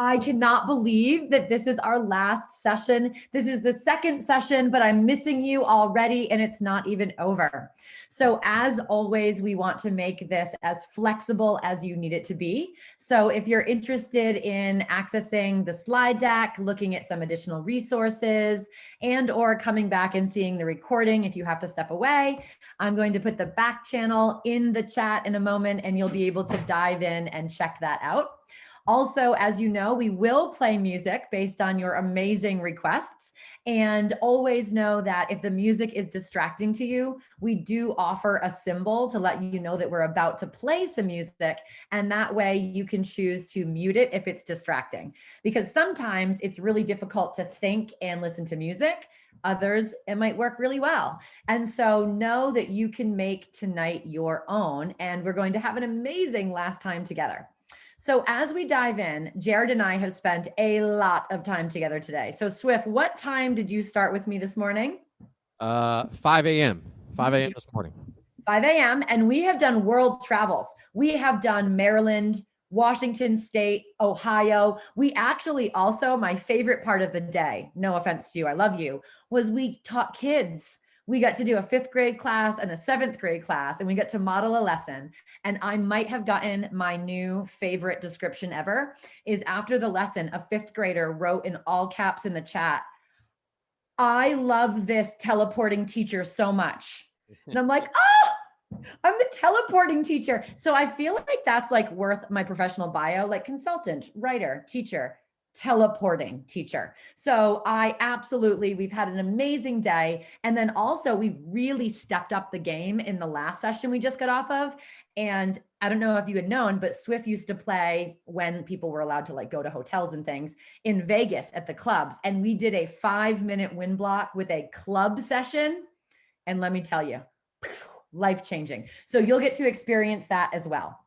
I cannot believe that this is our last session. This is the second session, but I'm missing you already and it's not even over. So as always, we want to make this as flexible as you need it to be. So if you're interested in accessing the slide deck, looking at some additional resources, and or coming back and seeing the recording if you have to step away, I'm going to put the back channel in the chat in a moment and you'll be able to dive in and check that out. Also, as you know, we will play music based on your amazing requests. And always know that if the music is distracting to you, we do offer a symbol to let you know that we're about to play some music. And that way you can choose to mute it if it's distracting. Because sometimes it's really difficult to think and listen to music. Others, it might work really well. And so know that you can make tonight your own. And we're going to have an amazing last time together. So as we dive in, Jared and I have spent a lot of time together today. So Swift, what time did you start with me this morning? 5 a.m. 5 a.m. this morning. 5 a.m. And we have done world travels. We have done Maryland, Washington State, Ohio. We actually also, my favorite part of the day, no offense to you, I love you, was we taught kids. We got to do a 5th grade class and a 7th grade class, and we got to model a lesson. And I might have gotten my new favorite description ever is after the lesson, a 5th grader wrote in all caps in the chat, "I love this teleporting teacher so much." And I'm like, oh, I'm the teleporting teacher. So I feel like that's like worth my professional bio, like consultant, writer, teacher, teleporting teacher. So we've had an amazing day. And then also we really stepped up the game in the last session we just got off of. And I don't know if you had known, but Swift used to play when people were allowed to like go to hotels and things in Vegas at the clubs. And we did a 5-minute win block with a club session. And let me tell you, life-changing. So you'll get to experience that as well.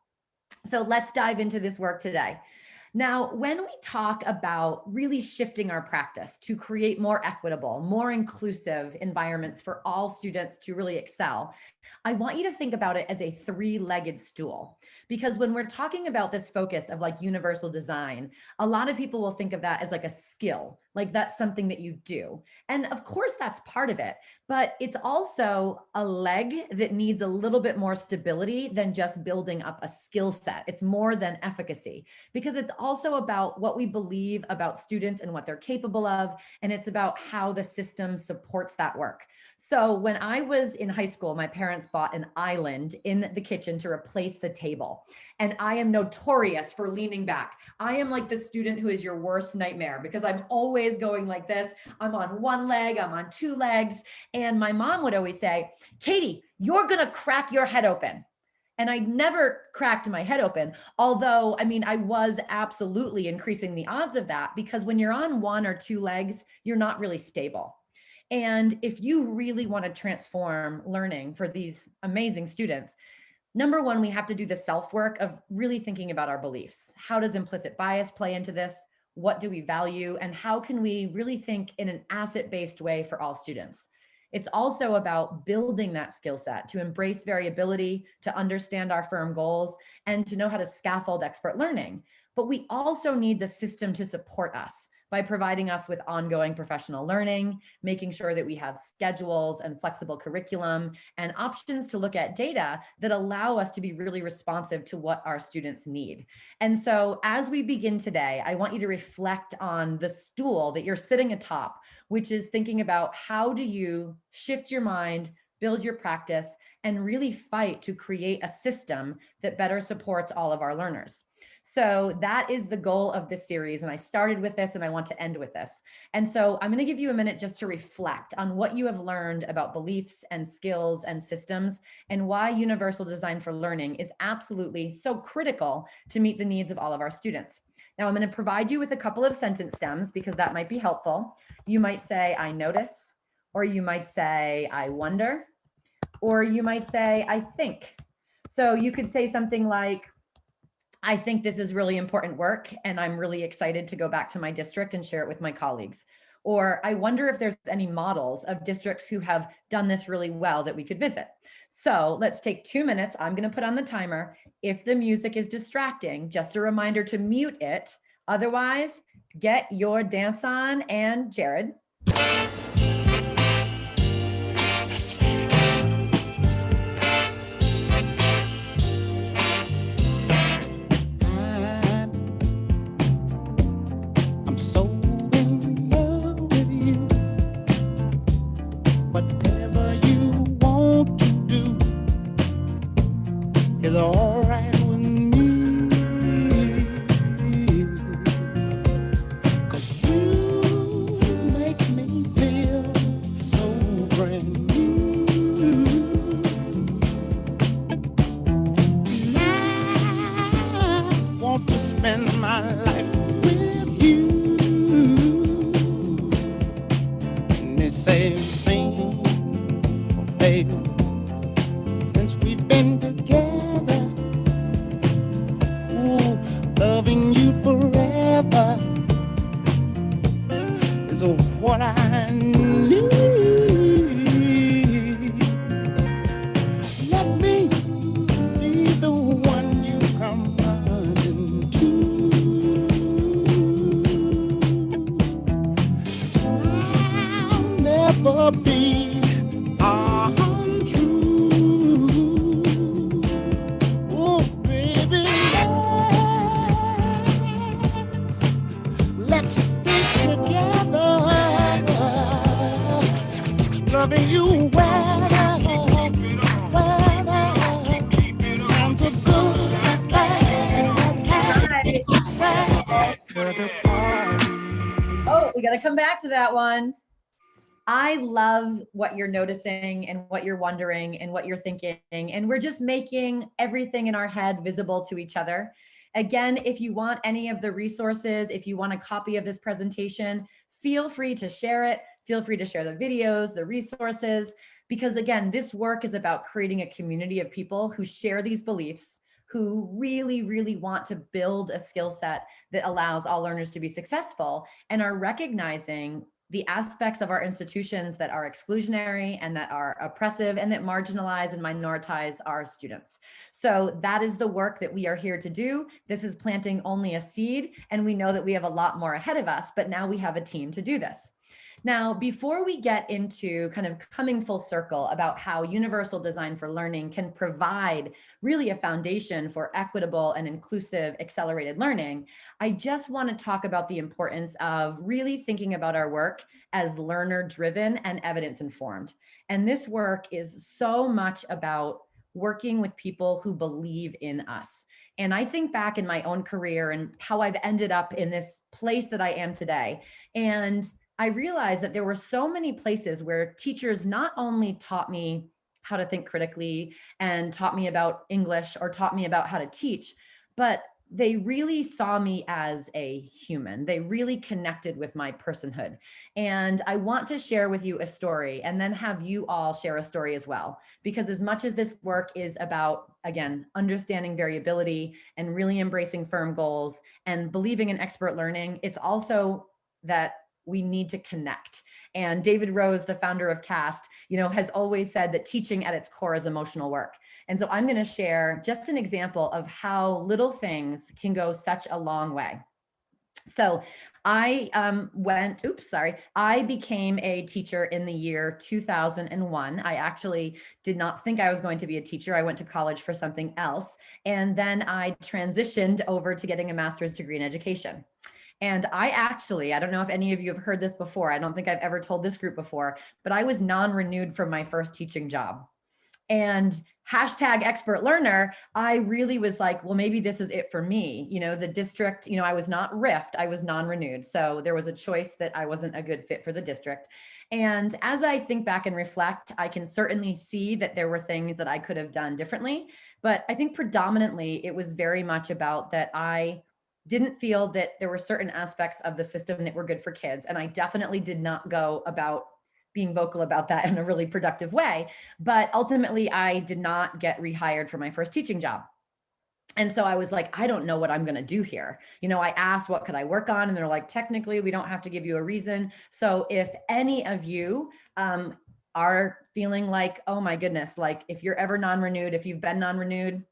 So let's dive into this work today. Now, when we talk about really shifting our practice to create more equitable, more inclusive environments for all students to really excel, I want you to think about it as a 3-legged stool. Because when we're talking about this focus of like universal design, a lot of people will think of that as like a skill, like that's something that you do. And of course that's part of it, but it's also a leg that needs a little bit more stability than just building up a skill set. It's more than efficacy, because it's also about what we believe about students and what they're capable of. And it's about how the system supports that work. So when I was in high school, my parents bought an island in the kitchen to replace the table. And I am notorious for leaning back. I am like the student who is your worst nightmare because I'm always going like this. I'm on one leg, I'm on 2 legs. And my mom would always say, "Katie, you're gonna crack your head open." And I never cracked my head open. Although, I mean, I was absolutely increasing the odds of that because when you're on 1 or 2 legs, you're not really stable. And if you really want to transform learning for these amazing students, number one, we have to do the self-work of really thinking about our beliefs. How does implicit bias play into this? What do we value? And how can we really think in an asset-based way for all students? It's also about building that skill set to embrace variability, to understand our firm goals, and to know how to scaffold expert learning. But we also need the system to support us by providing us with ongoing professional learning, making sure that we have schedules and flexible curriculum and options to look at data that allow us to be really responsive to what our students need. And so as we begin today, I want you to reflect on the stool that you're sitting atop, which is thinking about how do you shift your mind, build your practice, and really fight to create a system that better supports all of our learners. So that is the goal of this series. And I started with this and I want to end with this. And so I'm going to give you a minute just to reflect on what you have learned about beliefs and skills and systems and why universal design for learning is absolutely so critical to meet the needs of all of our students. Now I'm going to provide you with a couple of sentence stems because that might be helpful. You might say, "I notice," or you might say, "I wonder," or you might say, "I think." So you could say something like, "I think this is really important work and I'm really excited to go back to my district and share it with my colleagues." Or, "I wonder if there's any models of districts who have done this really well that we could visit." So let's take 2 minutes. I'm going to put on the timer. If the music is distracting, just a reminder to mute it. Otherwise, get your dance on. And Jared. I'm so in love with you. Whatever you want to do is all right with me. 'Cause you make me feel so brand new. And I want to spend my life with you. And they say things, baby, since we've been together. Ooh, loving you forever is what I need. Let me be the one you come running to. I'll never be untrue. Oh, baby, let's stay together. Loving you weather, times are good and bad. Oh, we got to come back to that one. I love what you're noticing and what you're wondering and what you're thinking. And we're just making everything in our head visible to each other. Again, if you want any of the resources, if you want a copy of this presentation, feel free to share it. Feel free to share the videos, the resources, because again, this work is about creating a community of people who share these beliefs, who really, really want to build a skill set that allows all learners to be successful and are recognizing the aspects of our institutions that are exclusionary and that are oppressive and that marginalize and minoritize our students. So that is the work that we are here to do. This is planting only a seed, and we know that we have a lot more ahead of us, but now we have a team to do this. Now, before we get into kind of coming full circle about how universal design for learning can provide really a foundation for equitable and inclusive accelerated learning, I just want to talk about the importance of really thinking about our work as learner driven and evidence informed. And this work is so much about working with people who believe in us. And I think back in my own career and how I've ended up in this place that I am today. And I realized that there were so many places where teachers not only taught me how to think critically and taught me about English or taught me about how to teach, but they really saw me as a human. They really connected with my personhood. And I want to share with you a story and then have you all share a story as well. Because as much as this work is about, again, understanding variability and really embracing firm goals and believing in expert learning, it's also that we need to connect. And David Rose, the founder of CAST, has always said that teaching at its core is emotional work. And so I'm going to share just an example of how little things can go such a long way. So I became a teacher in the year 2001. I actually did not think I was going to be a teacher. I went to college for something else. And then I transitioned over to getting a master's degree in education. And I don't know if any of you have heard this before. I don't think I've ever told this group before, but I was non-renewed from my first teaching job. And hashtag expert learner, I really was like, well, maybe this is it for me. The district, I was not RIFT, I was non-renewed. So there was a choice that I wasn't a good fit for the district. And as I think back and reflect, I can certainly see that there were things that I could have done differently. But I think predominantly it was very much about that I didn't feel that there were certain aspects of the system that were good for kids. And I definitely did not go about being vocal about that in a really productive way. But ultimately, I did not get rehired for my first teaching job. And so I was like, I don't know what I'm going to do here. I asked, what could I work on? And they're like, technically, we don't have to give you a reason. So if any of you are feeling like, oh my goodness, like if you're ever non-renewed, if you've been non-renewed,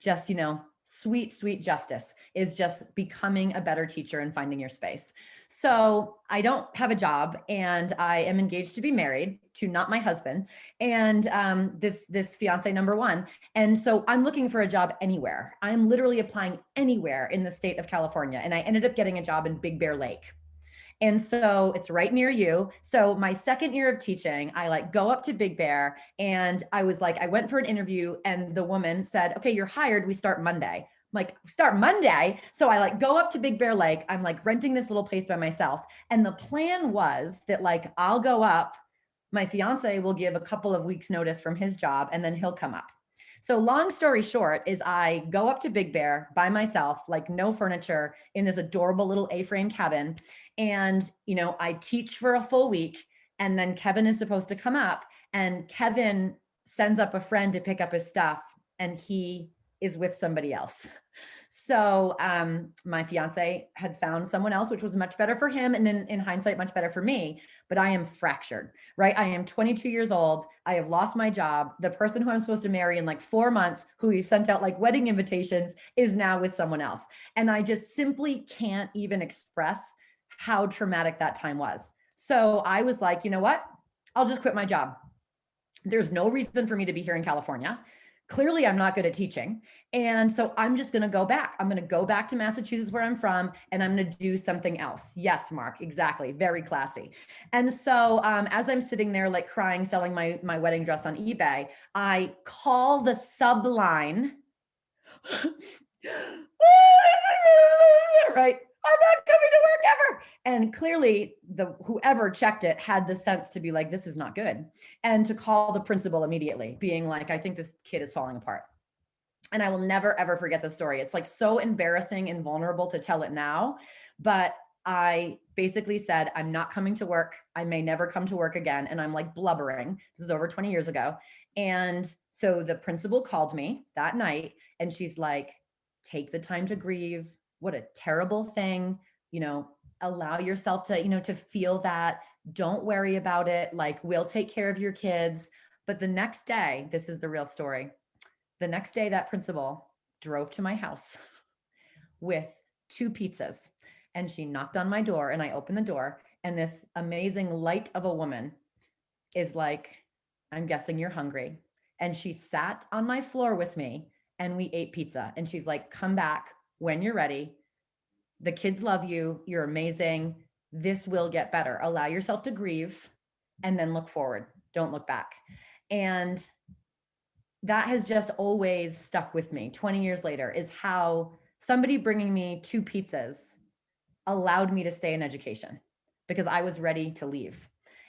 just, sweet, sweet justice is just becoming a better teacher and finding your space. So I don't have a job, and I am engaged to be married to not my husband, and this fiance number one. And so I'm looking for a job anywhere. I'm literally applying anywhere in the state of California. And I ended up getting a job in Big Bear Lake. And so it's right near you. So my second year of teaching, I like go up to Big Bear, and I was like, I went for an interview, and the woman said, okay, you're hired. We start Monday. I'm like, start Monday. So I like go up to Big Bear Lake. I'm like renting this little place by myself. And the plan was that like, I'll go up, my fiance will give a couple of weeks notice from his job, and then he'll come up. So long story short is I go up to Big Bear by myself, like no furniture, in this adorable little A-frame cabin. And, you know, I teach for a full week, and then Kevin is supposed to come up, and Kevin sends up a friend to pick up his stuff, and he is with somebody else. So my fiance had found someone else, which was much better for him. And in hindsight, much better for me, but I am fractured, right? I am 22 years old. I have lost my job. The person who I'm supposed to marry in like 4 months, who he sent out like wedding invitations, is now with someone else. And I just simply can't even express how traumatic that time was. So I was like, you know what? I'll just quit my job. There's no reason for me to be here in California. Clearly, I'm not good at teaching. And so I'm just going to go back. I'm going to go back to Massachusetts, where I'm from, and I'm going to do something else. Yes, Mark, exactly. Very classy. And so as I'm sitting there like crying, selling my wedding dress on eBay, I call the subline, right? I'm not coming to work ever. And clearly whoever checked it had the sense to be like, this is not good. And to call the principal immediately, being like, I think this kid is falling apart. And I will never, ever forget the story. It's like so embarrassing and vulnerable to tell it now. But I basically said, I'm not coming to work. I may never come to work again. And I'm like blubbering. This is over 20 years ago. And so the principal called me that night, and she's like, take the time to grieve. What a terrible thing, you know, allow yourself to, you know, to feel that. Don't worry about it. Like, we'll take care of your kids. But the next day, this is the real story. The next day, that principal drove to my house with 2 pizzas, and she knocked on my door, and I opened the door, and this amazing light of a woman is like, I'm guessing you're hungry. And she sat on my floor with me, and we ate pizza. And she's like, come back when you're ready. The kids love you. You're amazing. This will get better. Allow yourself to grieve, and then look forward. Don't look back. And that has just always stuck with me 20 years later, is how somebody bringing me 2 pizzas allowed me to stay in education, because I was ready to leave.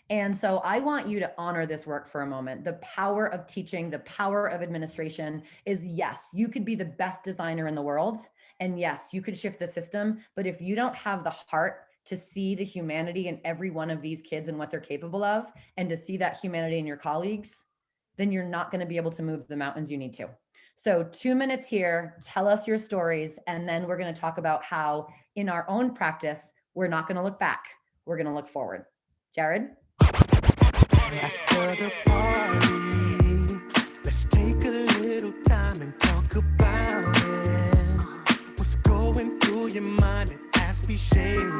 And so I want you to honor this work for a moment. The power of teaching, the power of administration is, yes, you could be the best designer in the world. And yes, you could shift the system. But if you don't have the heart to see the humanity in every one of these kids and what they're capable of, and to see that humanity in your colleagues, then you're not going to be able to move the mountains you need to. So 2 minutes here, tell us your stories. And then we're going to talk about how in our own practice, we're not going to look back. We're going to look forward. Jared? After the party, let's take a little time and talk about it. What's going through your mind? It has me shaking.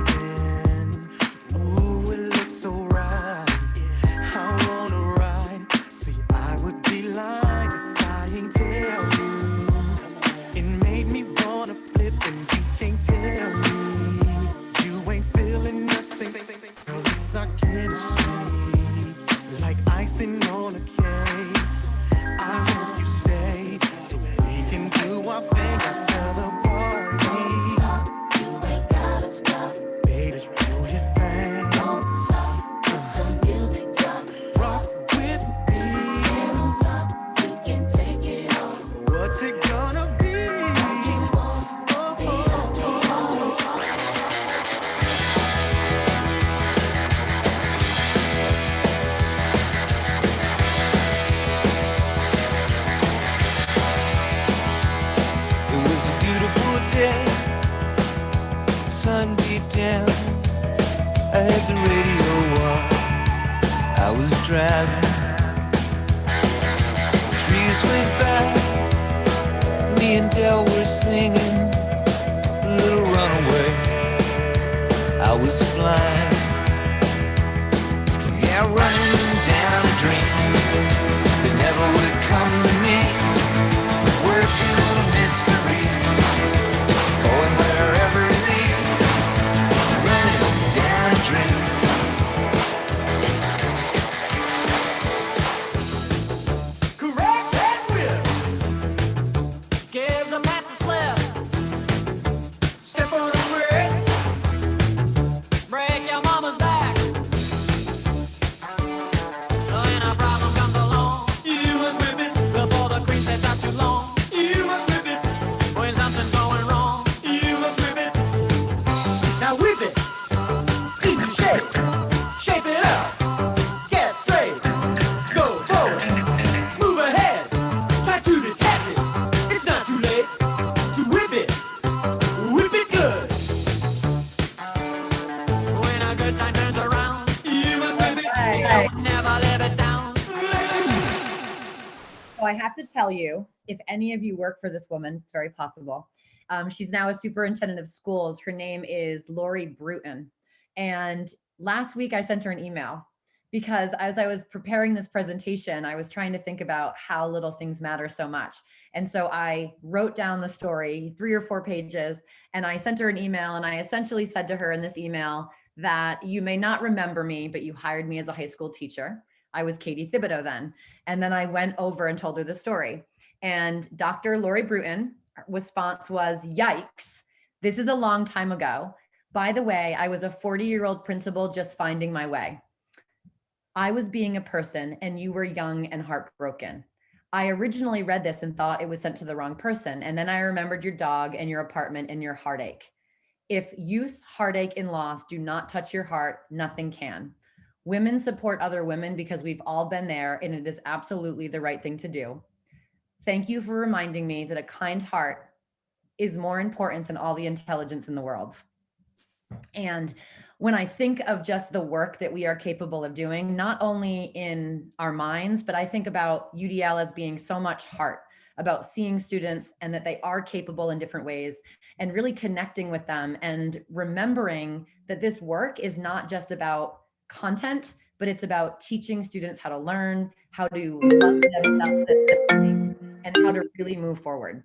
Ooh, it looks so right. I wanna ride. See, I would be lying if I ain't tell you. It made me wanna flip, and you can't tell me you ain't feeling nothing. Girl, it's our chemistry, like icing on a cake. I hope you stay so we can do our thing after the party. You ain't gotta stop, baby, do your thing. Don't stop, the music drops. Rock with me. Get on top, you can take it off. What's it gonna be? Sun beat down, I had the radio on, I was driving, trees went by, me me and Del were singing Little Runaway. I was blind, yeah, running down a dream that never would come to me. Working on a mystery, going wherever it leads. Running down a dream. Correct that whip. Give the master slip. Step on the brick. Break your mama's back. When a problem comes along, you must whip it before the cream sets out too long. You must whip it when something's going wrong. You must whip it. Now whip it. Keep it shape. Shape it up. Get straight. Go forward. Move ahead. Try to detect it. It's not too late to whip it. Whip it good. When a good time turns around, you must whip it. Right. Never live it down. So I have to tell you, if any of you work for this woman, it's very possible. She's now a superintendent of schools. Her name is Lori Bruton. And last week I sent her an email because as I was preparing this presentation, I was trying to think about how little things matter so much. And so I wrote down the story, 3 or 4 pages, and I sent her an email. And I essentially said to her in this email that you may not remember me, but you hired me as a high school teacher. I was Katie Thibodeau then. And then I went over and told her the story. And Dr. Lori Bruton response was, yikes, this is a long time ago. By the way, I was a 40-year-old principal just finding my way. I was being a person and you were young and heartbroken. I originally read this and thought it was sent to the wrong person. And then I remembered your dog and your apartment and your heartache. If youth, heartache, and loss do not touch your heart, nothing can. Women support other women because we've all been there, and it is absolutely the right thing to do. Thank you for reminding me that a kind heart is more important than all the intelligence in the world. And when I think of just the work that we are capable of doing, not only in our minds, but I think about UDL as being so much heart, about seeing students and that they are capable in different ways and really connecting with them and remembering that this work is not just about content, but it's about teaching students how to learn, how to love themselves and how to really move forward.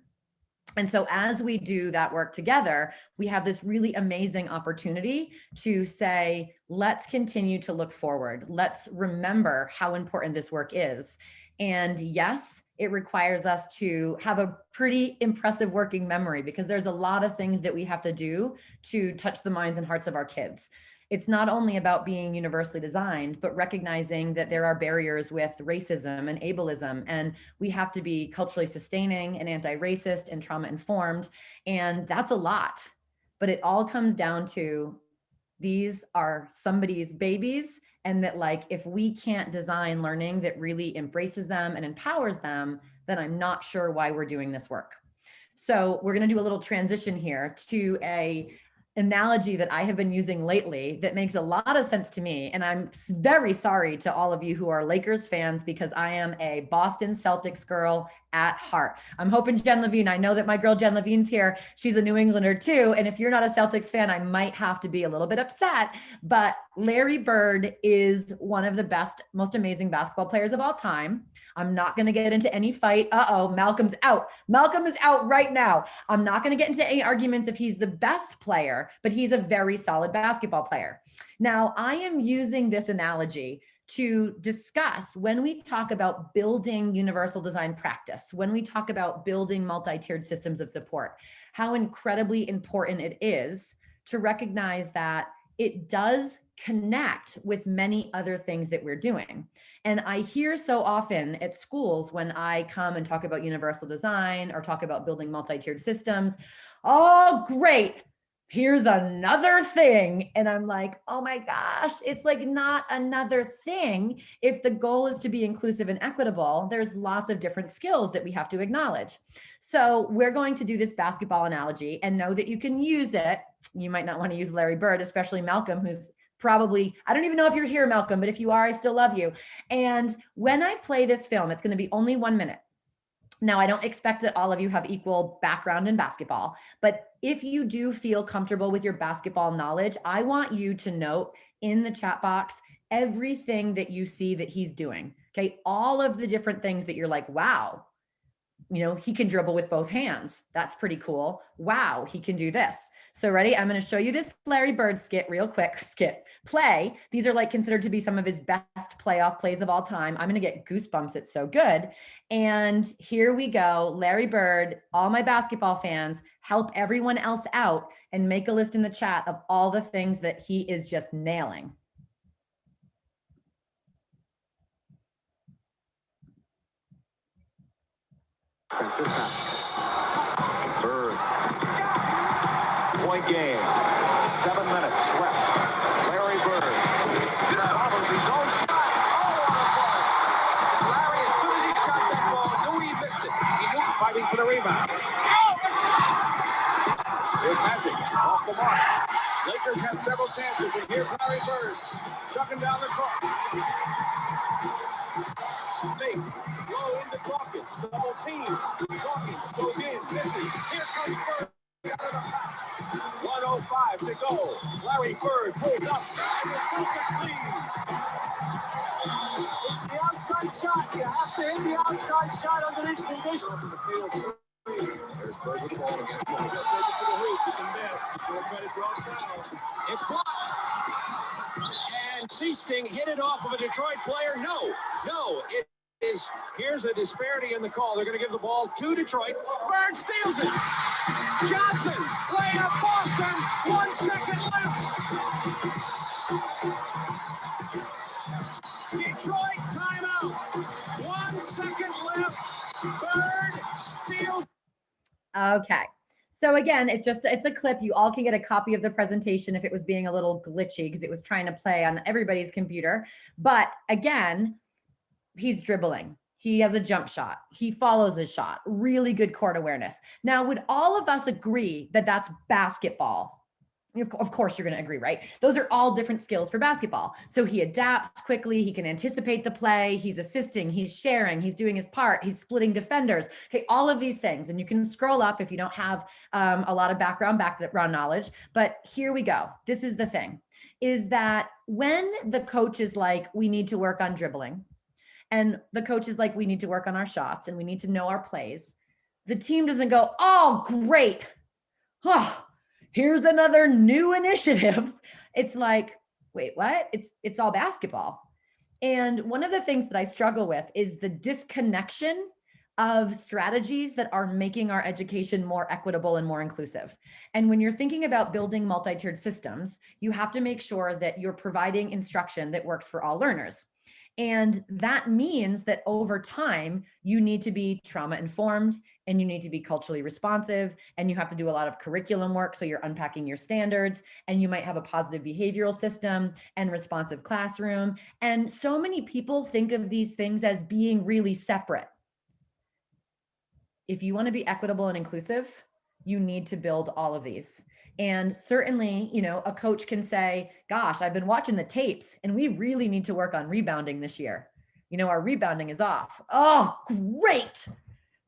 And so as we do that work together, we have this really amazing opportunity to say, let's continue to look forward. Let's remember how important this work is. And yes, it requires us to have a pretty impressive working memory because there's a lot of things that we have to do to touch the minds and hearts of our kids. It's not only about being universally designed, but recognizing that there are barriers with racism and ableism, and we have to be culturally sustaining and anti-racist and trauma-informed, and that's a lot. But it all comes down to these are somebody's babies, and that like if we can't design learning that really embraces them and empowers them, then I'm not sure why we're doing this work. So we're going to do a little transition here to a analogy that I have been using lately that makes a lot of sense to me. And I'm very sorry to all of you who are Lakers fans because I am a Boston Celtics girl at heart. I'm hoping Jen Levine, I know that my girl Jen Levine's here. She's a New Englander too. And if you're not a Celtics fan, I might have to be a little bit upset, but Larry Bird is one of the best, most amazing basketball players of all time. I'm not going to get into any fight. Malcolm's out. Malcolm is out right now. I'm not going to get into any arguments if he's the best player, but he's a very solid basketball player. Now, I am using this analogy to discuss when we talk about building universal design practice, when we talk about building multi-tiered systems of support, how incredibly important it is to recognize that it does connect with many other things that we're doing. And I hear so often at schools when I come and talk about universal design or talk about building multi-tiered systems, oh, great, here's another thing. And I'm like, oh my gosh, it's like not another thing. If the goal is to be inclusive and equitable, there's lots of different skills that we have to acknowledge. So we're going to do this basketball analogy and know that you can use it. You might not want to use Larry Bird, especially Malcolm, who's probably, I don't even know if you're here, Malcolm, but if you are, I still love you. And when I play this film, it's going to be only 1 minute. Now, I don't expect that all of you have equal background in basketball, but if you do feel comfortable with your basketball knowledge, I want you to note in the chat box everything that you see that he's doing. Okay. All of the different things that you're like, wow, he can dribble with both hands. That's pretty cool. Wow, he can do this. So ready? I'm going to show you this Larry Bird real quick. Play. These are like considered to be some of his best playoff plays of all time. I'm going to get goosebumps. It's so good. And here we go. Larry Bird, all my basketball fans, help everyone else out and make a list in the chat of all the things that he is just nailing. Bird. Point game. 7 minutes left. Larry Bird. Follows his own shot. Oh, what a play. Larry, as soon as he shot that ball, knew he missed it. He knew fighting for the rebound. Here's Magic. Off the mark. Lakers have several chances, and here's Larry Bird. Chucking down the court. Fakes. Low into Dawkins. Double team. Dawkins goes in. Misses. Here comes Bird. 1:05 to go. Larry Bird pulls up. And the Celtics lead. It's the outside shot. You have to hit the outside shot under these conditions. There's Bird with the ball again. For the hoop. He can miss. He'll try to draw foul. It's blocked. And Seasting hit it off of a Detroit player. No. It is. Here's a disparity in the call. They're going to give the ball to Detroit. Bird steals it. Johnson, layup, Boston. 1 second left. Detroit timeout. 1 second left. Bird steals. Okay. So again, it's a clip. You all can get a copy of the presentation if it was being a little glitchy because it was trying to play on everybody's computer. But again, he's dribbling. He has a jump shot. He follows his shot. Really good court awareness. Now, would all of us agree that that's basketball? Of course, you're going to agree, right? Those are all different skills for basketball. So he adapts quickly. He can anticipate the play. He's assisting. He's sharing. He's doing his part. He's splitting defenders. Okay, all of these things. And you can scroll up if you don't have a lot of background knowledge. But here we go. This is the thing, is that when the coach is like, we need to work on dribbling, and the coach is like, we need to work on our shots and we need to know our plays, the team doesn't go, oh, great. Oh, here's another new initiative. It's like, wait, what? It's all basketball. And one of the things that I struggle with is the disconnection of strategies that are making our education more equitable and more inclusive. And when you're thinking about building multi-tiered systems, you have to make sure that you're providing instruction that works for all learners. And that means that over time, you need to be trauma informed and you need to be culturally responsive, and you have to do a lot of curriculum work. So you're unpacking your standards, and you might have a positive behavioral system and responsive classroom. And so many people think of these things as being really separate. If you want to be equitable and inclusive, you need to build all of these. And certainly, a coach can say, gosh, I've been watching the tapes and we really need to work on rebounding this year. Our rebounding is off. Oh, great.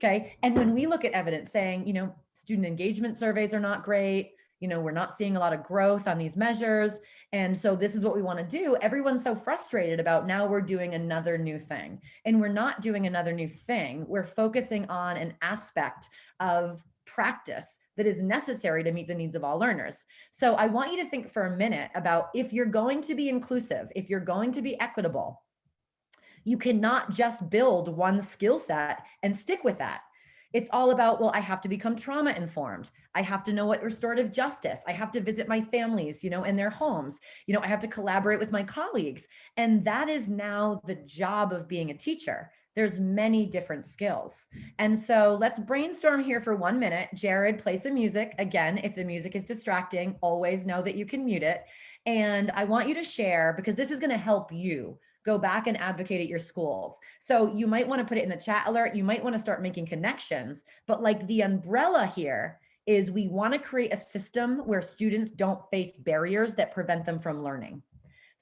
Okay. And when we look at evidence saying, student engagement surveys are not great, we're not seeing a lot of growth on these measures. And so this is what we want to do. Everyone's so frustrated about now we're doing another new thing. And we're not doing another new thing. We're focusing on an aspect of practice that is necessary to meet the needs of all learners. So I want you to think for a minute about, if you're going to be inclusive, if you're going to be equitable, you cannot just build one skill set and stick with that. It's all about, well, I have to become trauma informed. I have to know what restorative justice. I have to visit my families, in their homes. I have to collaborate with my colleagues. And that is now the job of being a teacher. There's many different skills. And so let's brainstorm here for 1 minute. Jared, play some music. Again, if the music is distracting, always know that you can mute it. And I want you to share, because this is going to help you go back and advocate at your schools. So you might want to put it in the chat alert. You might want to start making connections, but like the umbrella here is, we want to create a system where students don't face barriers that prevent them from learning.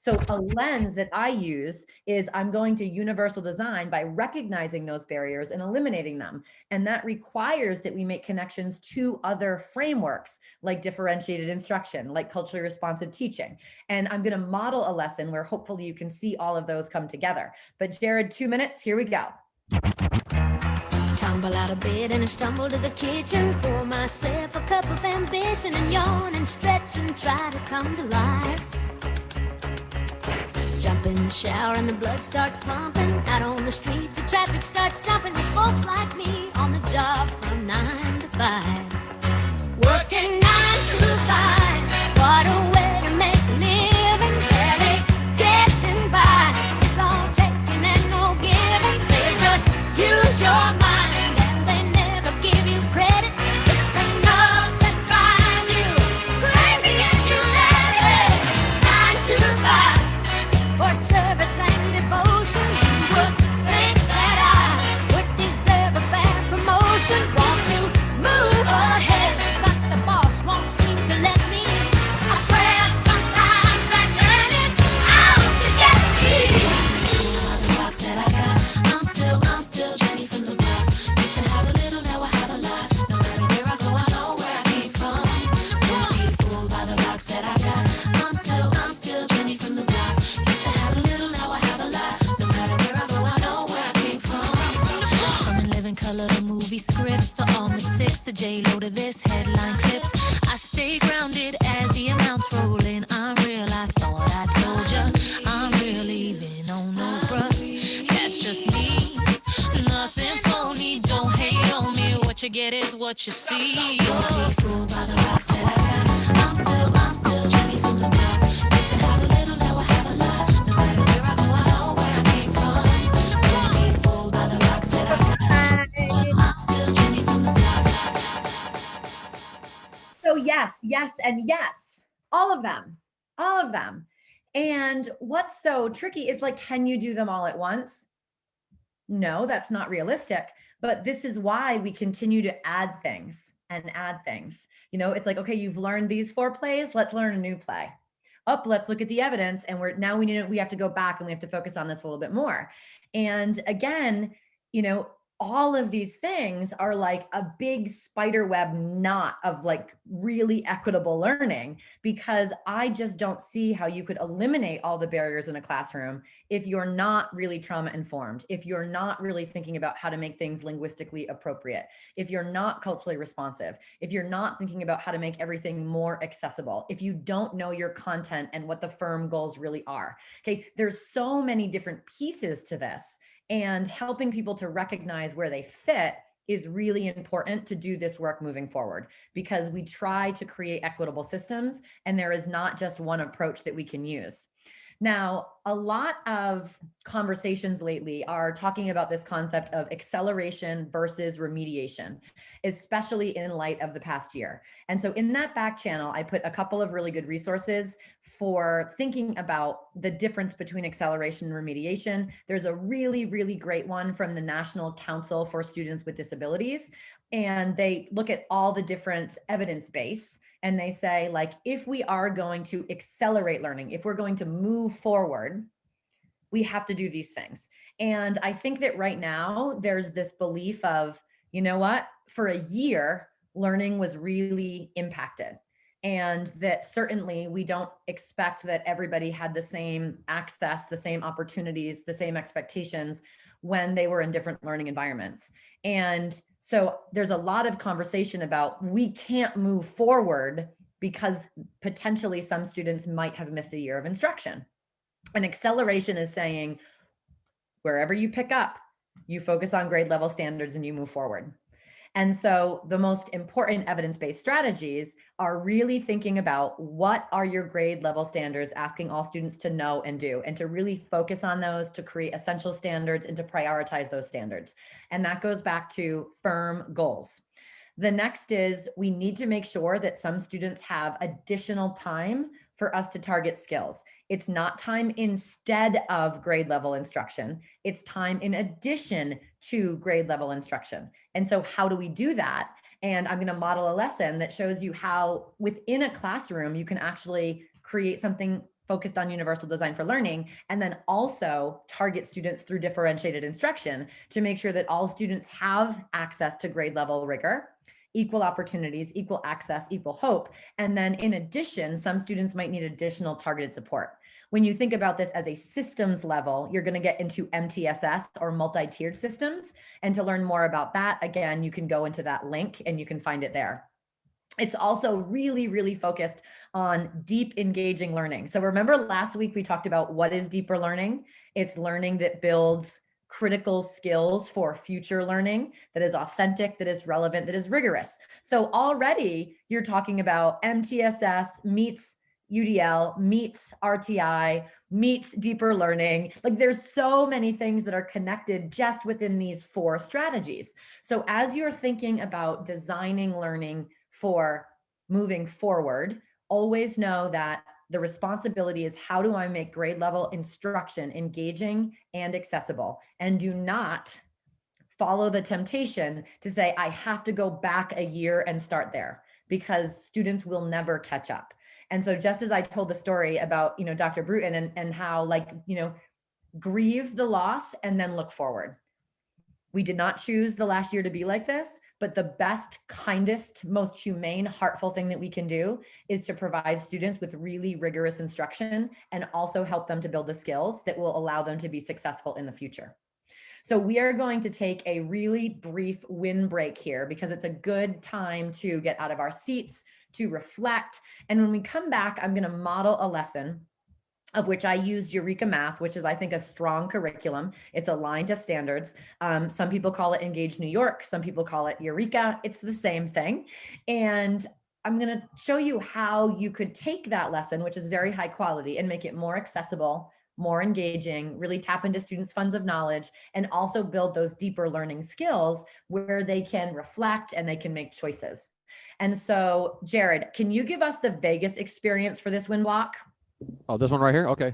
So a lens that I use is I'm going to universal design by recognizing those barriers and eliminating them. And that requires that we make connections to other frameworks like differentiated instruction, like culturally responsive teaching. And I'm going to model a lesson where hopefully you can see all of those come together. But Jared, 2 minutes, here we go. Tumble out of bed and I stumble to the kitchen. Pour myself a cup of ambition and yawn and stretch and try to come to life. Jump in the shower and the blood starts pumping. Out on the streets the traffic starts jumping with folks like me on the job from 9 to 5. Working 9 to 5. What a way to make a living. Barely getting by. It's all taking and no giving. They just use your mind and they never give you credit. It's enough to drive you crazy if you let it. 9 to 5 for service and devotion. You would think that I would deserve a fair promotion. Want to move ahead, but the boss won't seem to let me. I swear sometimes that man is out to get me. All the rocks that I got, I'm still Jenny from the block. Used to have a little, now I have a lot. No matter where I go, I know where I came from. Don't be fooled by the rocks that I got. I'm still Jenny from the block. Used to have a little, now I have a lot. No matter where I go, I know where I came from. From in living color to movie scripts to all the six to J-Lo to this headline clips. I stay grounded as the amounts roll in. I'm real, I thought I told ya. I'm real even on no bruh. That's just me. Nothing phony, don't hate on me. What you get is what you see. Don't be fooled by the rocks that I got. I'm still Jenny from the block. Used to have a little, now I have a lot. No matter where I go, I know where I came from. Don't be fooled by the rocks that I got. I'm still Jenny from the block. So yes, yes, and yes, all of them, all of them. And what's so tricky is like, can you do them all at once? No, that's not realistic. But this is why we continue to add things and add things. You know, it's like, okay, you've learned these 4 plays, let's learn a new play. Up, let's look at the evidence. And we have to go back and we have to focus on this a little bit more. And again, you know, all of these things are like a big spider web knot of like really equitable learning, because I just don't see how you could eliminate all the barriers in a classroom if you're not really trauma informed, if you're not really thinking about how to make things linguistically appropriate, if you're not culturally responsive, if you're not thinking about how to make everything more accessible, if you don't know your content and what the firm goals really are. Okay, there's so many different pieces to this. And helping people to recognize where they fit is really important to do this work moving forward, because we try to create equitable systems and there is not just one approach that we can use. Now, a lot of conversations lately are talking about this concept of acceleration versus remediation, especially in light of the past year. And so in that back channel, I put a couple of really good resources for thinking about the difference between acceleration and remediation. There's a really, really great one from the National Council for Students with Disabilities, and they look at all the different evidence base. And they say, like, if we are going to accelerate learning, if we're going to move forward, we have to do these things. And I think that right now there's this belief of, you know what, for a year, learning was really impacted. And that certainly we don't expect that everybody had the same access, the same opportunities, the same expectations when they were in different learning environments. And so there's a lot of conversation about we can't move forward because potentially some students might have missed a year of instruction. And acceleration is saying, wherever you pick up, you focus on grade level standards and you move forward. And so the most important evidence-based strategies are really thinking about what are your grade level standards, asking all students to know and do, and to really focus on those, to create essential standards and to prioritize those standards. And that goes back to firm goals. The next is we need to make sure that some students have additional time for us to target skills. It's not time instead of grade level instruction. It's time in addition to grade level instruction. And so how do we do that? And I'm going to model a lesson that shows you how within a classroom, you can actually create something focused on universal design for learning, and then also target students through differentiated instruction to make sure that all students have access to grade level rigor, equal opportunities, equal access, equal hope. And then in addition, some students might need additional targeted support. When you think about this as a systems level, you're going to get into MTSS or multi-tiered systems. And to learn more about that, again, you can go into that link and you can find it there. It's also really, really focused on deep engaging learning. So remember last week we talked about what is deeper learning? It's learning that builds critical skills for future learning, that is authentic, that is relevant, that is rigorous. So already you're talking about MTSS meets UDL, meets RTI, meets deeper learning. Like there's so many things that are connected just within these 4 strategies. So as you're thinking about designing learning for moving forward, always know that the responsibility is how do I make grade level instruction engaging and accessible? And do not follow the temptation to say, I have to go back a year and start there, because students will never catch up. And so just as I told the story about, Dr. Bruton and how grieve the loss and then look forward. We did not choose the last year to be like this, but the best, kindest, most humane, heartful thing that we can do is to provide students with really rigorous instruction and also help them to build the skills that will allow them to be successful in the future. So we are going to take a really brief windbreak here because it's a good time to get out of our seats, to reflect. And when we come back, I'm going to model a lesson of which I used Eureka Math, which is, I think, a strong curriculum. It's aligned to standards. Some people call it Engage New York. Some people call it Eureka. It's the same thing. And I'm going to show you how you could take that lesson, which is very high quality, and make it more accessible, more engaging, really tap into students' funds of knowledge, and also build those deeper learning skills where they can reflect and they can make choices. And so, Jared, can you give us the Vegas experience for this wind block? Oh, this one right here? Okay.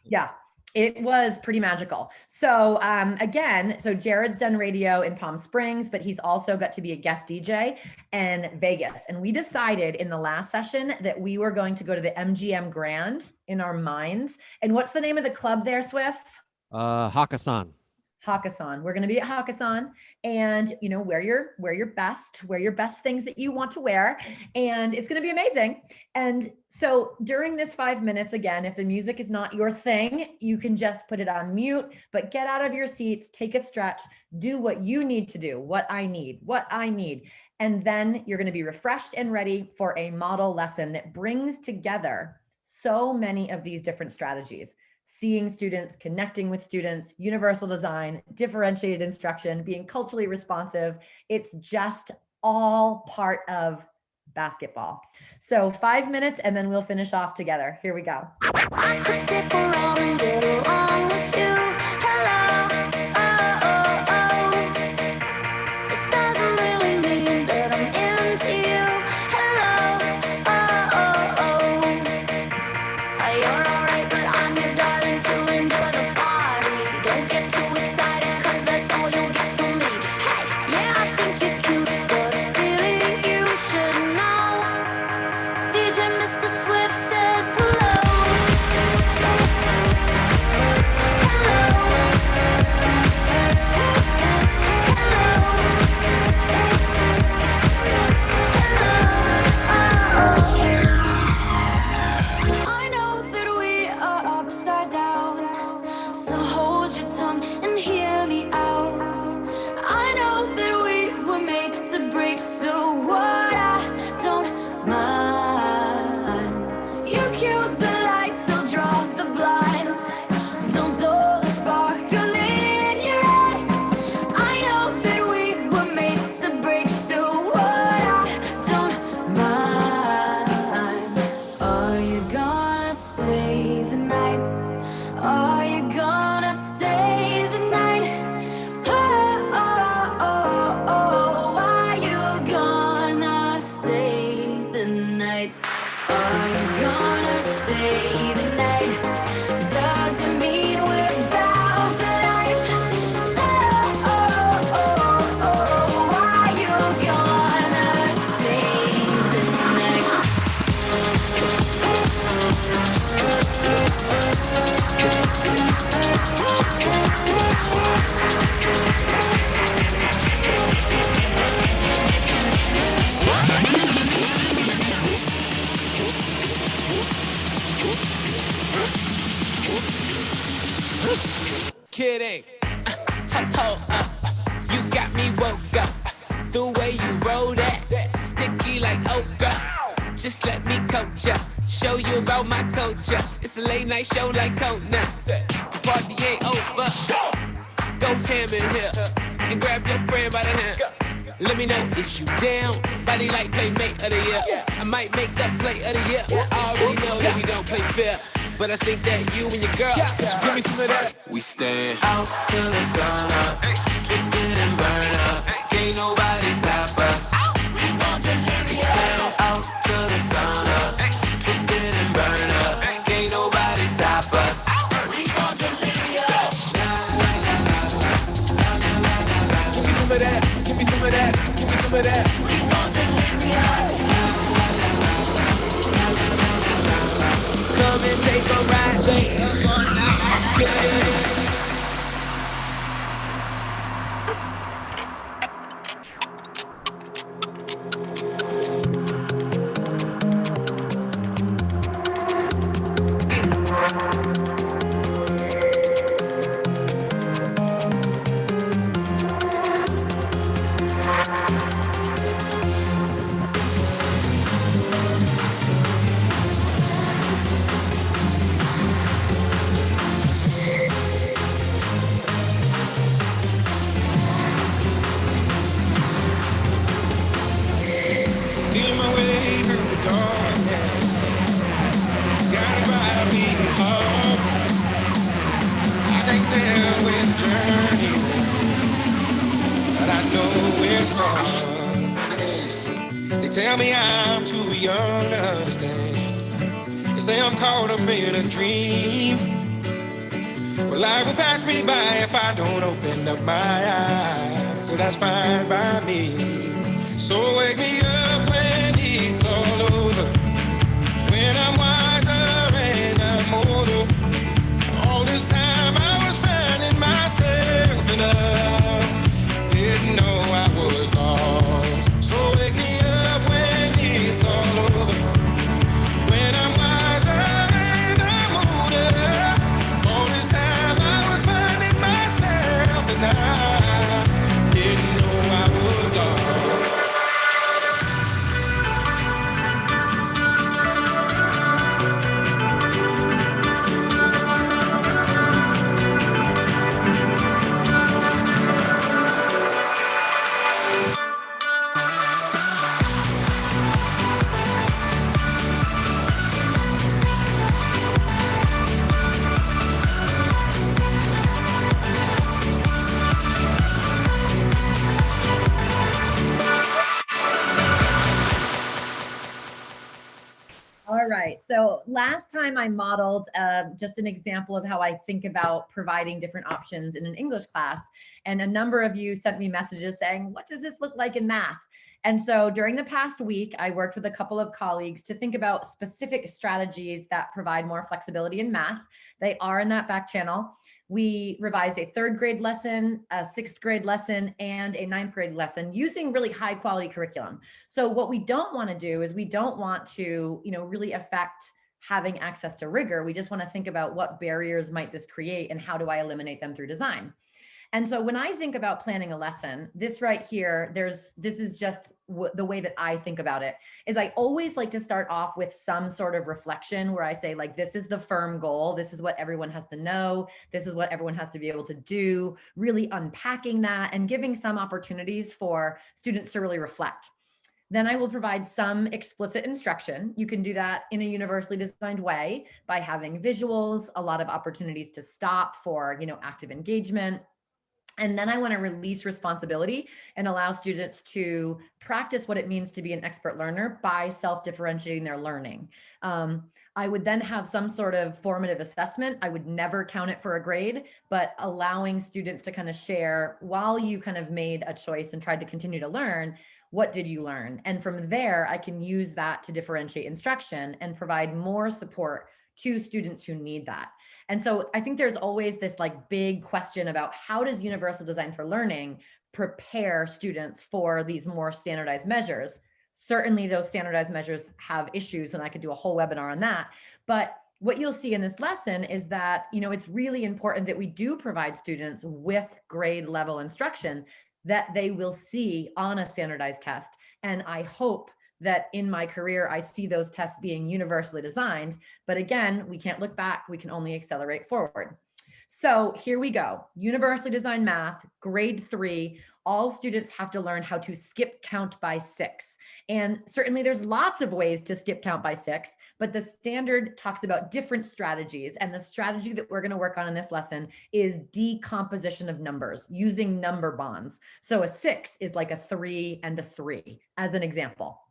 Yeah. It was pretty magical. So again, Jared's done radio in Palm Springs, but he's also got to be a guest DJ in Vegas. And we decided in the last session that we were going to go to the MGM Grand in our minds. And what's the name of the club there, Swift? Hakkasan. Hakkasan. We're going to be at Hakkasan, and wear your best things that you want to wear, and it's going to be amazing. And so during this 5 minutes, again, if the music is not your thing, you can just put it on mute, but get out of your seats, take a stretch, do what you need to do, what I need. And then you're going to be refreshed and ready for a model lesson that brings together so many of these different strategies. Seeing students, connecting with students, universal design, differentiated instruction, being culturally responsive. It's just all part of basketball. So 5 minutes and then we'll finish off together. Here we go. I could stick around and get along with you. Hello, oh, oh, oh. It doesn't really mean that I'm into you. Hello, oh, oh, oh. You're alright, but I'm your darling to enjoy the party. Don't get too excited, cause that's all you'll get from me. Hey, yeah, I think you're cute, but really you should know. DJ Mr. Swift says hello. I know that we are upside down, so hold your tongue and hear me out. I know that we were made to break, so what, I don't mind. You cue the lights, I'll draw the blinds. Don't dull the sparkle in your eyes. I know that we were made to break, so what, I don't mind. Are you gonna stay the night? Are you gonna stay the night? Oh, oh, oh, oh. Are you gonna stay the night? Are you gonna stay the night? Doesn't mean we're bound for life. So, oh, oh, oh. Are you gonna stay the night? kidding. You got me woke up. The way you roll that, sticky like okra. Just let me coach ya, show you about my culture. It's a late night show like Conan. The party ain't over. Go ham in here and grab your friend by the hand. Let me know if you down. Body like playmate of the year. I might make the play of the year. I already know that we don't play fair, but I think that you and your girl just give me some of that. We stand out till the sun up, twisted and burn up. Can't nobody stop us. We gon' deliver you. Stand out till the sun up, twisted and burn up. Can't nobody stop us. We gon' deliver you. Give me some of that. Give me some of that. Give me some of that. We gon' deliver you. Come and take a ride, straight up on night. Feel my way through the darkness, guided by a beating heart. I can't tell where the journey will, but I know where it starts. They tell me I'm too young to understand. They say I'm caught up in a dream. Well, life will pass me by if I don't open up my eyes. So that's fine by me. So wake me up when it's all over, when I'm wiser and I'm older. All this time I was finding myself and I didn't know I was lost. So wake me up when it's all over, when I'm wiser and I'm older. All this time I was finding myself and I didn't know I was lost. All right. So last time I modeled just an example of how I think about providing different options in an English class. And a number of you sent me messages saying, what does this look like in math? And so during the past week, I worked with a couple of colleagues to think about specific strategies that provide more flexibility in math. They are in that back channel. We revised a 3rd grade lesson, a 6th grade lesson, and a 9th grade lesson using really high quality curriculum. So what we don't want to do is we don't want to, really affect having access to rigor. We just want to think about what barriers might this create and how do I eliminate them through design. And so when I think about planning a lesson, this right here, this is just the way that I think about it, is I always like to start off with some sort of reflection where I say, like, this is the firm goal. This is what everyone has to know. This is what everyone has to be able to do, really unpacking that and giving some opportunities for students to really reflect. Then I will provide some explicit instruction. You can do that in a universally designed way by having visuals, a lot of opportunities to stop for, active engagement. And then I want to release responsibility and allow students to practice what it means to be an expert learner by self-differentiating their learning. I would then have some sort of formative assessment. I would never count it for a grade, but allowing students to kind of share while you kind of made a choice and tried to continue to learn, what did you learn? And from there, I can use that to differentiate instruction and provide more support to students who need that. And so I think there's always this big question about how does universal design for learning prepare students for these more standardized measures? Certainly those standardized measures have issues, and I could do a whole webinar on that. But what you'll see in this lesson is that, it's really important that we do provide students with grade level instruction that they will see on a standardized test. And I hope that in my career, I see those tests being universally designed. But again, we can't look back, we can only accelerate forward. So here we go. Universally designed math, grade 3, all students have to learn how to skip count by 6. And certainly there's lots of ways to skip count by 6, but the standard talks about different strategies. And the strategy that we're going to work on in this lesson is decomposition of numbers using number bonds. So a 6 is like a 3 and a 3 as an example.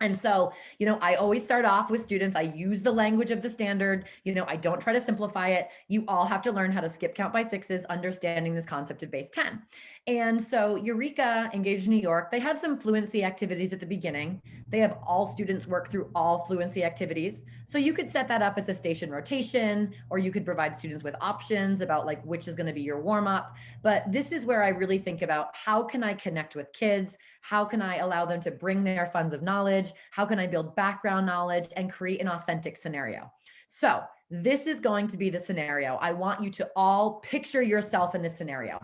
And so, I always start off with students. I use the language of the standard. I don't try to simplify it. You all have to learn how to skip count by 6s, understanding this concept of base 10. And so Eureka, Engaged New York, they have some fluency activities at the beginning. They have all students work through all fluency activities. So you could set that up as a station rotation, or you could provide students with options about like which is going to be your warm up. But this is where I really think about how can I connect with kids? How can I allow them to bring their funds of knowledge? How can I build background knowledge and create an authentic scenario? So this is going to be the scenario. I want you to all picture yourself in this scenario.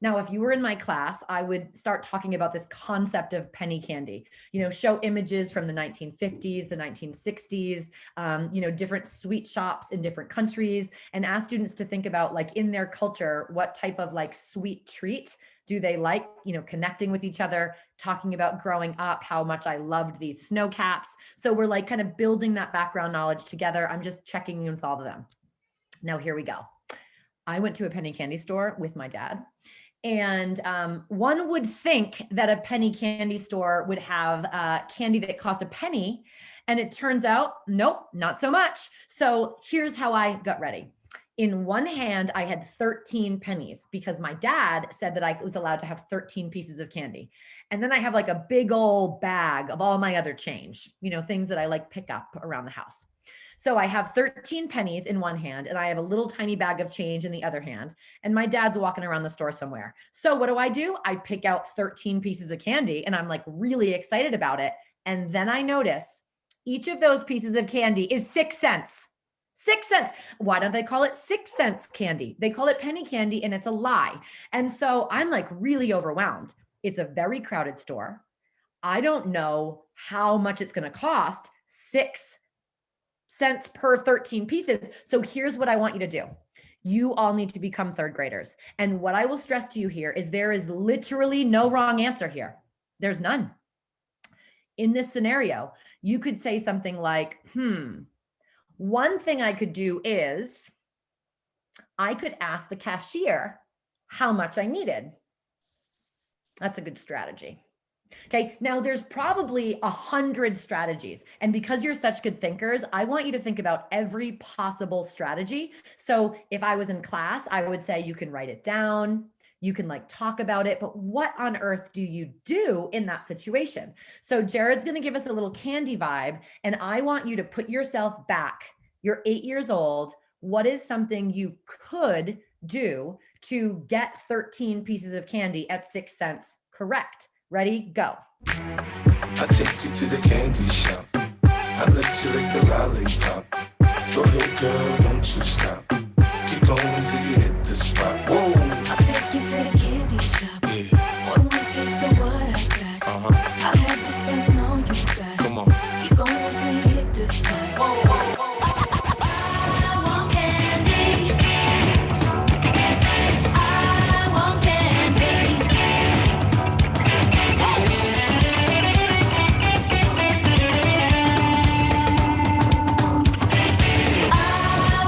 Now, if you were in my class, I would start talking about this concept of penny candy, show images from the 1950s, the 1960s, different sweet shops in different countries, and ask students to think about like in their culture, what type of like sweet treat do they like, connecting with each other, talking about growing up, how much I loved these snow caps. So we're like kind of building that background knowledge together. I'm just checking in with all of them. Now, here we go. I went to a penny candy store with my dad. And one would think that a penny candy store would have candy that cost a penny. And it turns out, nope, not so much. So here's how I got ready. In one hand, I had 13 pennies because my dad said that I was allowed to have 13 pieces of candy. And then I have like a big old bag of all my other change, things that I like pick up around the house. So I have 13 pennies in one hand and I have a little tiny bag of change in the other hand. And my dad's walking around the store somewhere. So what do? I pick out 13 pieces of candy and I'm like really excited about it. And then I notice each of those pieces of candy is 6 cents. 6 cents. Why don't they call it 6 cents candy? They call it penny candy and it's a lie. And so I'm like really overwhelmed. It's a very crowded store. I don't know how much it's going to cost. 6 cents per 13 pieces. So here's what I want you to do. You all need to become third graders. And what I will stress to you here is there is literally no wrong answer here. There's none. In this scenario, you could say something like, one thing I could do is I could ask the cashier how much I needed. That's a good strategy. Okay, now there's probably 100 strategies. And because you're such good thinkers, I want you to think about every possible strategy. So if I was in class, I would say you can write it down. You can like talk about it, but what on earth do you do in that situation? So Jared's going to give us a little candy vibe. And I want you to put yourself back. You're 8 years old. What is something you could do to get 13 pieces of candy at 6 cents correct? Ready, go. I take you to the candy shop. I let you lick the lollipop. Go ahead, girl, don't you stop. Keep going till you hit the spot. Whoa. I'll take you to the candy shop. Yeah. One more taste of what I got. I'll have you spending all you got. Come on. Keep going till you hit the spot. Whoa, whoa, whoa. I want candy. I want candy. I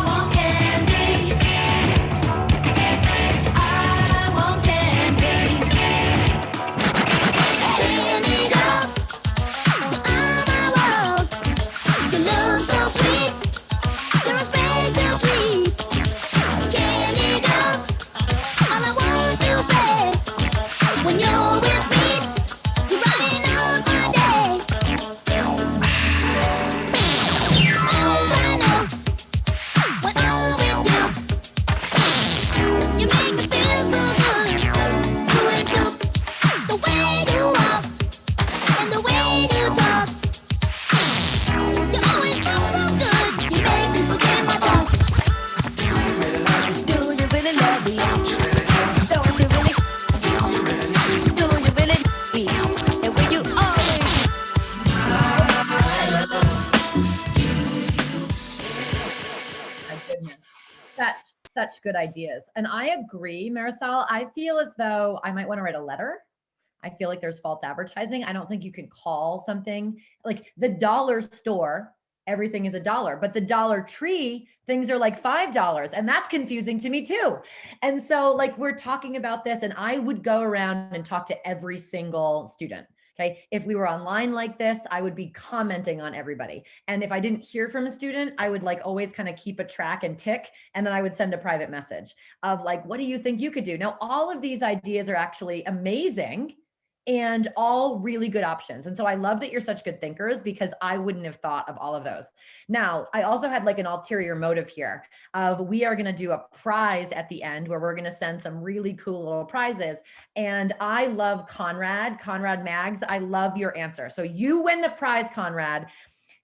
want candy. I want candy. Candy girl, you're all my world. Your love such good ideas. And I agree, Marisol. I feel as though I might want to write a letter. I feel like there's false advertising. I don't think you can call something like the dollar store, everything is $1, but the Dollar Tree, things are like $5. And that's confusing to me too. And so like we're talking about this, and I would go around and talk to every single student. Okay. If we were online like this, I would be commenting on everybody. And if I didn't hear from a student, I would like always kind of keep a track and tick. And then I would send a private message of like, what do you think you could do? Now, all of these ideas are actually amazing and all really good options. And so I love that you're such good thinkers, because I wouldn't have thought of all of those. Now, I also had like an ulterior motive here of we are going to do a prize at the end where we're going to send some really cool little prizes. And I love Conrad Mags. I love your answer. So you win the prize, Conrad.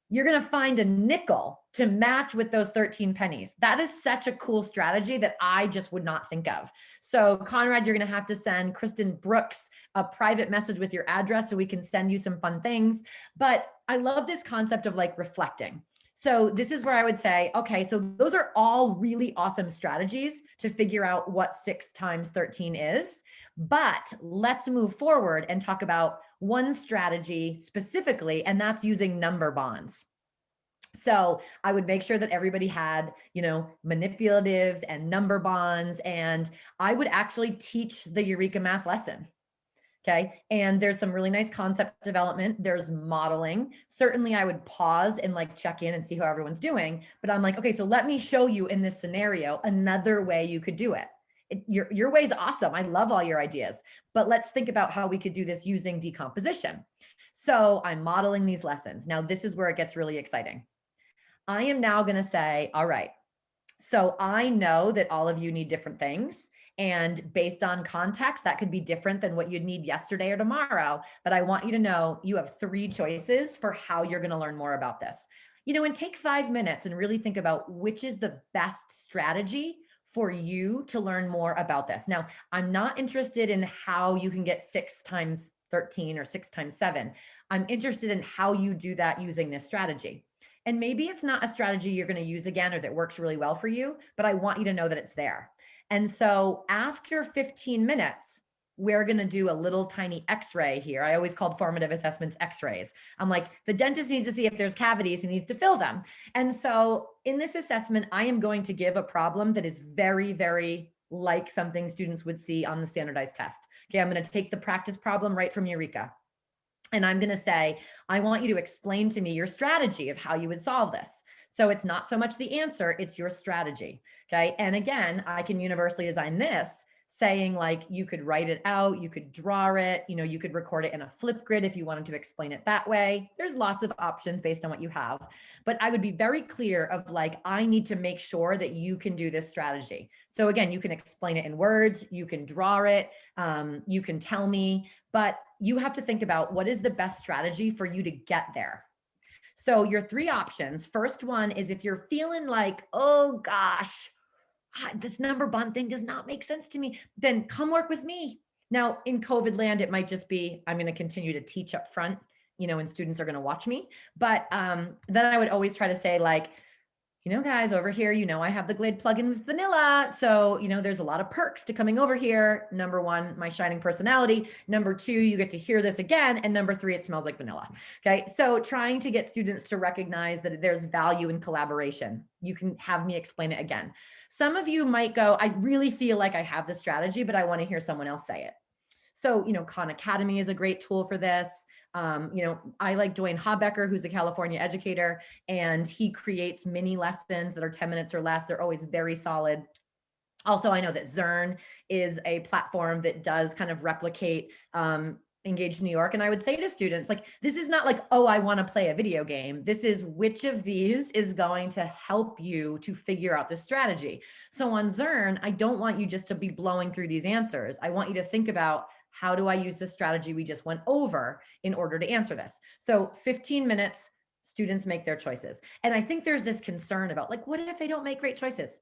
You're going to find a nickel to match with those 13 pennies. That is such a cool strategy that I just would not think of. So Conrad, you're going to have to send Kristen Brooks a private message with your address so we can send you some fun things. But I love this concept of like reflecting. So this is where I would say, okay, so those are all really awesome strategies to figure out what 6 times 13 is. But let's move forward and talk about one strategy specifically, and that's using number bonds. So I would make sure that everybody had, manipulatives and number bonds, and I would actually teach the Eureka Math lesson. Okay. And there's some really nice concept development. There's modeling. Certainly I would pause and like check in and see how everyone's doing. But I'm like, okay, so let me show you in this scenario another way you could do it. Your way is awesome. I love all your ideas, but let's think about how we could do this using decomposition. So I'm modeling these lessons. Now this is where it gets really exciting. I am now going to say, all right, so I know that all of you need different things. And based on context, that could be different than what you'd need yesterday or tomorrow. But I want you to know you have 3 choices for how you're going to learn more about this. And take 5 minutes and really think about which is the best strategy for you to learn more about this. Now, I'm not interested in how you can get 6 times 13 or 6 times 7. I'm interested in how you do that using this strategy. And maybe it's not a strategy you're going to use again or that works really well for you, but I want you to know that it's there. And so after 15 minutes, we're going to do a little tiny x-ray here. I always called formative assessments x-rays. I'm like, the dentist needs to see if there's cavities, he needs to fill them. And so in this assessment, I am going to give a problem that is very, very like something students would see on the standardized test. Okay, I'm going to take the practice problem right from Eureka. And I'm going to say, I want you to explain to me your strategy of how you would solve this. So it's not so much the answer, it's your strategy. Okay. And again, I can universally design this saying like, you could write it out, you could draw it, you could record it in a flip grid if you wanted to explain it that way. There's lots of options based on what you have, but I would be very clear of like, I need to make sure that you can do this strategy. So again, you can explain it in words, you can draw it, you can tell me, but you have to think about what is the best strategy for you to get there. So your 3 options, first one is if you're feeling like, oh gosh, this number bond thing does not make sense to me, then come work with me. Now in COVID land, it might just be, I'm going to continue to teach up front, and students are going to watch me. But then I would always try to say like, guys over here, I have the Glade plugin with vanilla. So, there's a lot of perks to coming over here. Number 1, my shining personality. Number 2, you get to hear this again. And number 3, it smells like vanilla. Okay. So trying to get students to recognize that there's value in collaboration. You can have me explain it again. Some of you might go, I really feel like I have the strategy, but I want to hear someone else say it. So, Khan Academy is a great tool for this. I like Dwayne Habecker, who's a California educator, and he creates mini lessons that are 10 minutes or less. They're always very solid. Also, I know that Zern is a platform that does kind of replicate Engage New York. And I would say to students, like, this is not like, oh, I want to play a video game. This is which of these is going to help you to figure out the strategy. So on Zern, I don't want you just to be blowing through these answers. I want you to think about, how do I use the strategy we just went over in order to answer this? So 15 minutes, students make their choices. And I think there's this concern about like, what if they don't make great choices?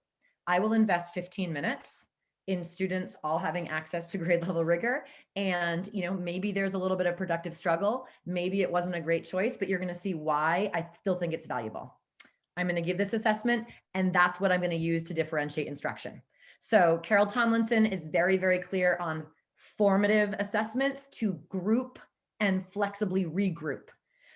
I will invest 15 minutes in students all having access to grade level rigor. And, maybe there's a little bit of productive struggle. Maybe it wasn't a great choice, but you're going to see why I still think it's valuable. I'm going to give this assessment, and that's what I'm going to use to differentiate instruction. So Carol Tomlinson is very, very clear on formative assessments to group and flexibly regroup.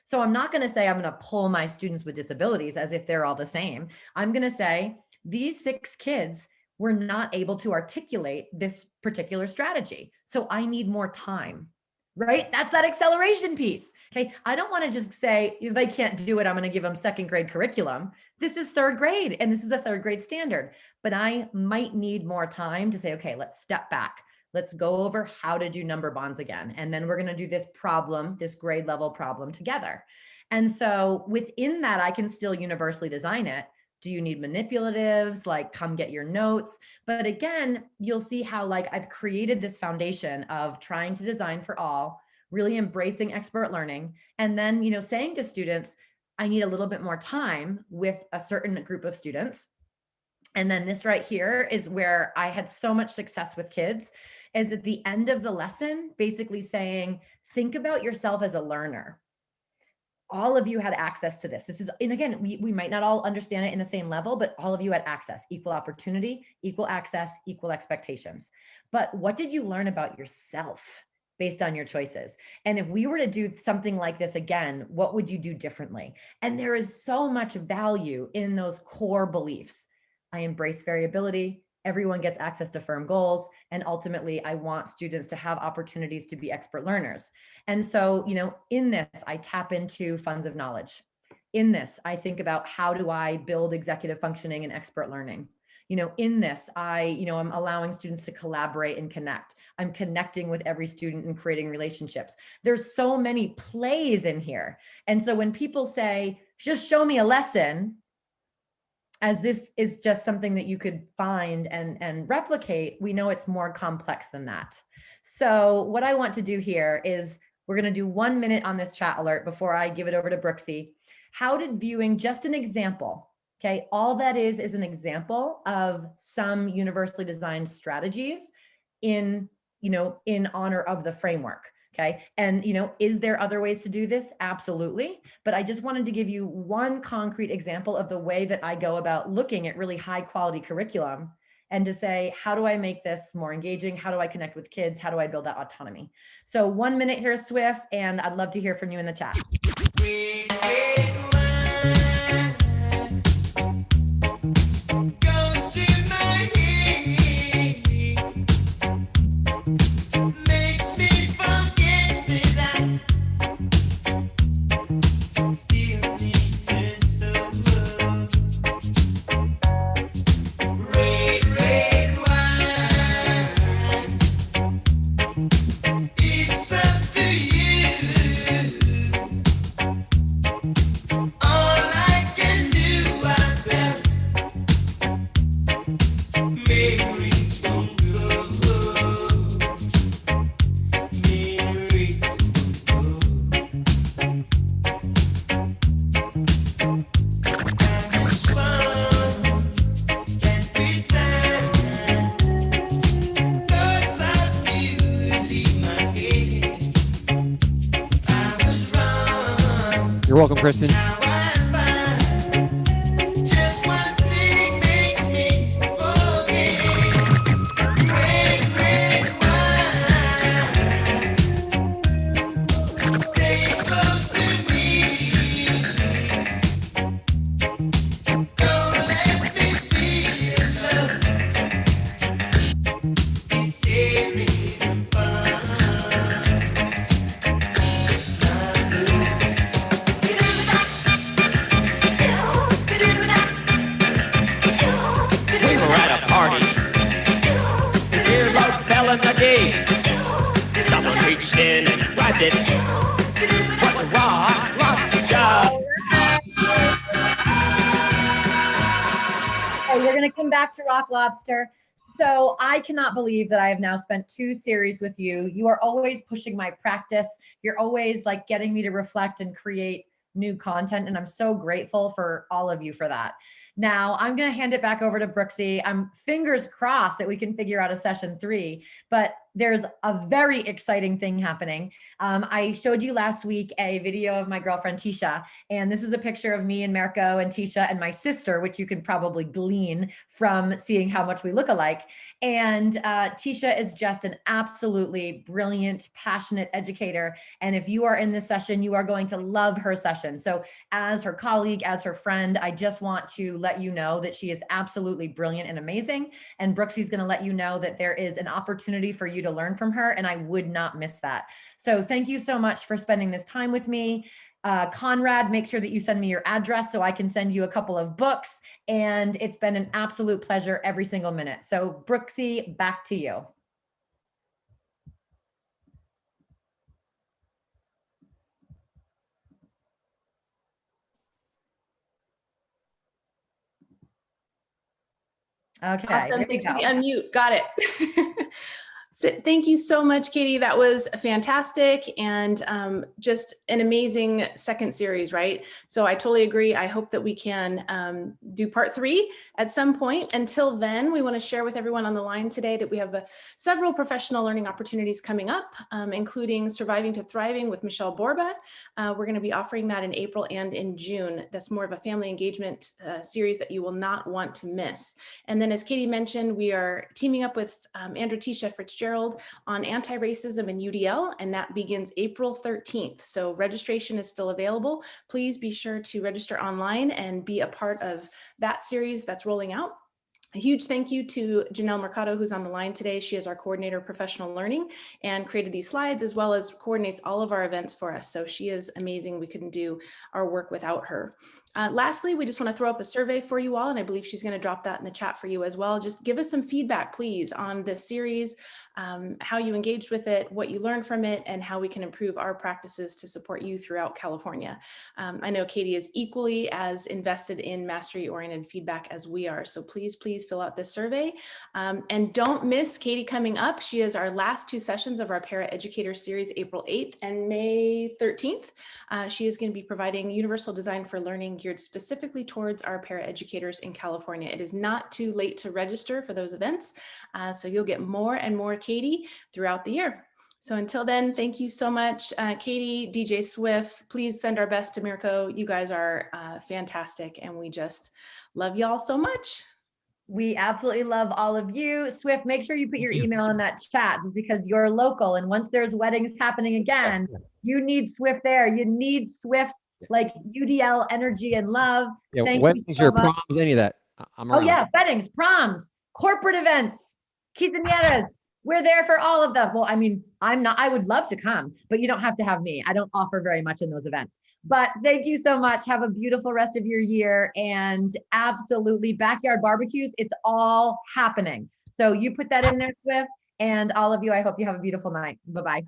So I'm not going to say I'm going to pull my students with disabilities as if they're all the same. I'm going to say these 6 kids were not able to articulate this particular strategy. So I need more time, right? That's that acceleration piece. Okay. I don't want to just say, if they can't do it, I'm going to give them 2nd grade curriculum. This is 3rd grade and this is a 3rd grade standard, but I might need more time to say, okay, let's step back. Let's go over how to do number bonds again. And then we're going to do this problem, this grade level problem together. And so within that, I can still universally design it. Do you need manipulatives? Like, come get your notes. But again, you'll see how like I've created this foundation of trying to design for all, really embracing expert learning. And then, you know, saying to students, I need a little bit more time with a certain group of students. And then this right here is where I had so much success with kids, is at the end of the lesson, basically saying, think about yourself as a learner. All of you had access to this. This is, and again, we might not all understand it in the same level, but all of you had access, equal opportunity, equal access, equal expectations. But what did you learn about yourself based on your choices? And if we were to do something like this again, what would you do differently? And there is so much value in those core beliefs. I embrace variability. Everyone gets access to firm goals. And ultimately, I want students to have opportunities to be expert learners. And so, you know, in this, I tap into funds of knowledge. In this, I think about how do I build executive functioning and expert learning. You know, in this, I'm allowing students to collaborate and connect. I'm connecting with every student and creating relationships. There's so many plays in here. And so when people say, just show me a lesson, as this is just something that you could find and replicate, we know it's more complex than that. So what I want to do here is we're going to do 1 minute on this chat alert before I give it over to Brooksy. How did viewing, just an example, okay, all that is an example of some universally designed strategies in honor of the framework. Okay. And, is there other ways to do this? Absolutely. But I just wanted to give you one concrete example of the way that I go about looking at really high quality curriculum and to say, how do I make this more engaging? How do I connect with kids? How do I build that autonomy? So 1 minute here, Swift, and I'd love to hear from you in the chat. You're welcome, Kristen. We're going to come back to Rock Lobster. So I cannot believe that I have now spent 2 series with you. You are always pushing my practice. You're always like getting me to reflect and create new content. And I'm so grateful for all of you for that. Now I'm going to hand it back over to Brooksy. I'm fingers crossed that we can figure out a session 3, but there's a very exciting thing happening. I showed you last week a video of my girlfriend Tisha, and this is a picture of me and Mirko and Tisha and my sister, which you can probably glean from seeing how much we look alike. And Tisha is just an absolutely brilliant, passionate educator. And if you are in this session, you are going to love her session. So as her colleague, as her friend, I just want to let you know that she is absolutely brilliant and amazing. And Brooksy's going to let you know that there is an opportunity for you to learn from her, and I would not miss that. So thank you so much for spending this time with me. Conrad, make sure that you send me your address so I can send you a couple of books. And it's been an absolute pleasure every single minute. So Brooksy, back to you. Okay. Awesome. Thanks for the unmute. Got it. So thank you so much, Katie. That was fantastic and just an amazing second series, right? So I totally agree. I hope that we can do part 3 at some point. Until then, we want to share with everyone on the line today that we have several professional learning opportunities coming up, including Surviving to Thriving with Michelle Borba. We're going to be offering that in April and in June. That's more of a family engagement series that you will not want to miss. And then as Katie mentioned, we are teaming up with Andrew Tisha Fitzgerald on anti-racism and UDL, and that begins April 13th. So registration is still available. Please be sure to register online and be a part of that series that's rolling out. A huge thank you to Janelle Mercado, who's on the line today. She is our coordinator of professional learning and created these slides as well as coordinates all of our events for us. So she is amazing. We couldn't do our work without her. Lastly, we just want to throw up a survey for you all, and I believe she's going to drop that in the chat for you as well. Just give us some feedback, please, on this series, how you engaged with it, what you learned from it, and how we can improve our practices to support you throughout California. I know Katie is equally as invested in mastery-oriented feedback as we are, so please fill out this survey. And don't miss Katie coming up. She is our last 2 sessions of our Para-Educator Series, April 8th and May 13th. She is going to be providing universal design for learning geared specifically towards our para-educators in California. It is not too late to register for those events, so you'll get more and more Katie throughout the year. So until then, thank you so much, Katie, DJ Swift. Please send our best to Mirko. You guys are fantastic, and we just love y'all so much. We absolutely love all of you. Swift, make sure you put your email in that chat just because you're local. And once there's weddings happening again, you need Swift there. You need Swift's like UDL energy and love. Yeah, Thank weddings, you so your much. proms, any of that. I'm around. Oh yeah, weddings, proms, corporate events, quinceañeras. We're there for all of them. Well, I mean, I would love to come, but you don't have to have me. I don't offer very much in those events. But thank you so much. Have a beautiful rest of your year, and absolutely backyard barbecues. It's all happening. So you put that in there, Swift, and all of you, I hope you have a beautiful night. Bye-bye.